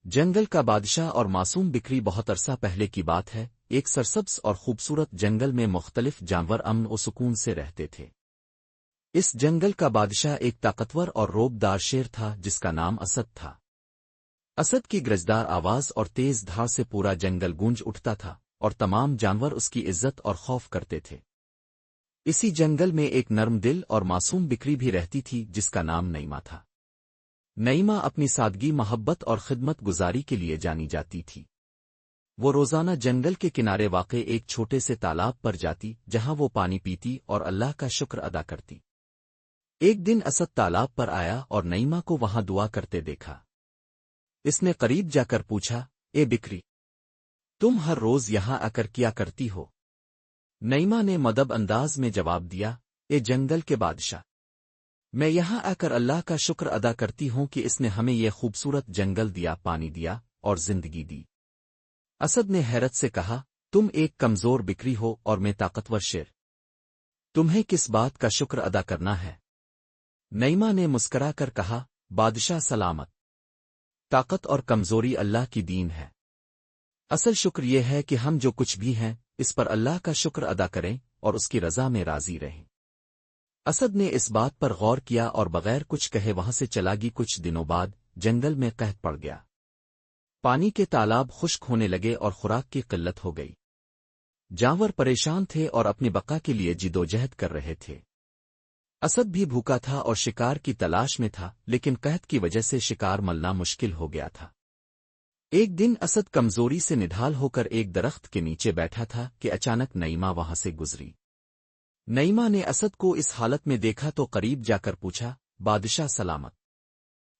جنگل کا بادشاہ اور معصوم بکری بہت عرصہ پہلے کی بات ہے، ایک سرسبز اور خوبصورت جنگل میں مختلف جانور امن و سکون سے رہتے تھے۔ اس جنگل کا بادشاہ ایک طاقتور اور روب دار شیر تھا جس کا نام اسد تھا۔ اسد کی گرجدار آواز اور تیز دھاڑ سے پورا جنگل گونج اٹھتا تھا اور تمام جانور اس کی عزت اور خوف کرتے تھے۔ اسی جنگل میں ایک نرم دل اور معصوم بکری بھی رہتی تھی جس کا نام نعیمہ تھا۔ نعیمہ اپنی سادگی، محبت اور خدمت گزاری کے لیے جانی جاتی تھی۔ وہ روزانہ جنگل کے کنارے واقع ایک چھوٹے سے تالاب پر جاتی جہاں وہ پانی پیتی اور اللہ کا شکر ادا کرتی۔ ایک دن اسد تالاب پر آیا اور نعیمہ کو وہاں دعا کرتے دیکھا۔ اس نے قریب جا کر پوچھا، اے بکری، تم ہر روز یہاں آ کر کیا کرتی ہو؟ نعیمہ نے مدب انداز میں جواب دیا، اے جنگل کے بادشاہ، میں یہاں آ کر اللہ کا شکر ادا کرتی ہوں کہ اس نے ہمیں یہ خوبصورت جنگل دیا، پانی دیا اور زندگی دی۔ اسد نے حیرت سے کہا، تم ایک کمزور بکری ہو اور میں طاقتور شیر، تمہیں کس بات کا شکر ادا کرنا ہے؟ نعیمہ نے مسکرا کر کہا، بادشاہ سلامت، طاقت اور کمزوری اللہ کی دین ہے۔ اصل شکر یہ ہے کہ ہم جو کچھ بھی ہیں اس پر اللہ کا شکر ادا کریں اور اس کی رضا میں راضی رہیں۔ اسد نے اس بات پر غور کیا اور بغیر کچھ کہے وہاں سے چلا گی۔ کچھ دنوں بعد جنگل میں قحط پڑ گیا۔ پانی کے تالاب خشک ہونے لگے اور خوراک کی قلت ہو گئی۔ جانور پریشان تھے اور اپنی بقا کے لیے جدوجہد کر رہے تھے۔ اسد بھی بھوکا تھا اور شکار کی تلاش میں تھا، لیکن قحط کی وجہ سے شکار ملنا مشکل ہو گیا تھا۔ ایک دن اسد کمزوری سے نڈھال ہو کر ایک درخت کے نیچے بیٹھا تھا کہ اچانک نعیمہ وہاں سے گزری۔ نعیمہ نے اسد کو اس حالت میں دیکھا تو قریب جا کر پوچھا، بادشاہ سلامت،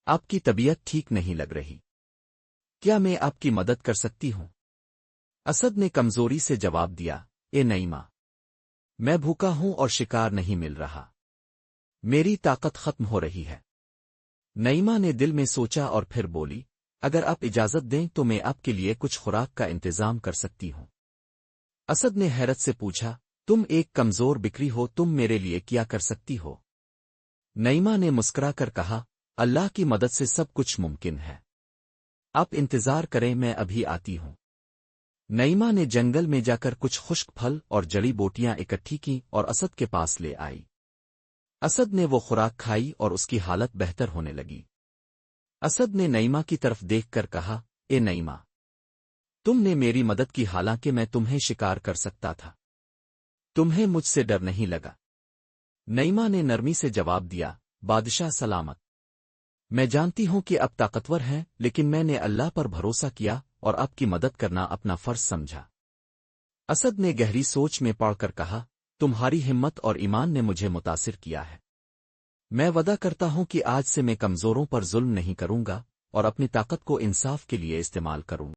آپ کی طبیعت ٹھیک نہیں لگ رہی، کیا میں آپ کی مدد کر سکتی ہوں؟ اسد نے کمزوری سے جواب دیا، اے نعیمہ، میں بھوکا ہوں اور شکار نہیں مل رہا، میری طاقت ختم ہو رہی ہے۔ نعیمہ نے دل میں سوچا اور پھر بولی، اگر آپ اجازت دیں تو میں آپ کے لیے کچھ خوراک کا انتظام کر سکتی ہوں۔ اسد نے حیرت سے پوچھا، تم ایک کمزور بکری ہو، تم میرے لیے کیا کر سکتی ہو؟ نعیمہ نے مسکرا کر کہا، اللہ کی مدد سے سب کچھ ممکن ہے، آپ انتظار کریں، میں ابھی آتی ہوں۔ نعیمہ نے جنگل میں جا کر کچھ خشک پھل اور جڑی بوٹیاں اکٹھی کی اور اسد کے پاس لے آئی۔ اسد نے وہ خوراک کھائی اور اس کی حالت بہتر ہونے لگی۔ اسد نے نعیمہ کی طرف دیکھ کر کہا، اے نعیمہ، تم نے میری مدد کی حالانکہ میں تمہیں شکار کر سکتا تھا، تمہیں مجھ سے ڈر نہیں لگا؟ نعیمہ نے نرمی سے جواب دیا، بادشاہ سلامت، میں جانتی ہوں کہ آپ طاقتور ہیں، لیکن میں نے اللہ پر بھروسہ کیا اور آپ کی مدد کرنا اپنا فرض سمجھا۔ اسد نے گہری سوچ میں پڑ کر کہا، تمہاری ہمت اور ایمان نے مجھے متاثر کیا ہے، میں وعدہ کرتا ہوں کہ آج سے میں کمزوروں پر ظلم نہیں کروں گا اور اپنی طاقت کو انصاف کے لیے استعمال کروں گا۔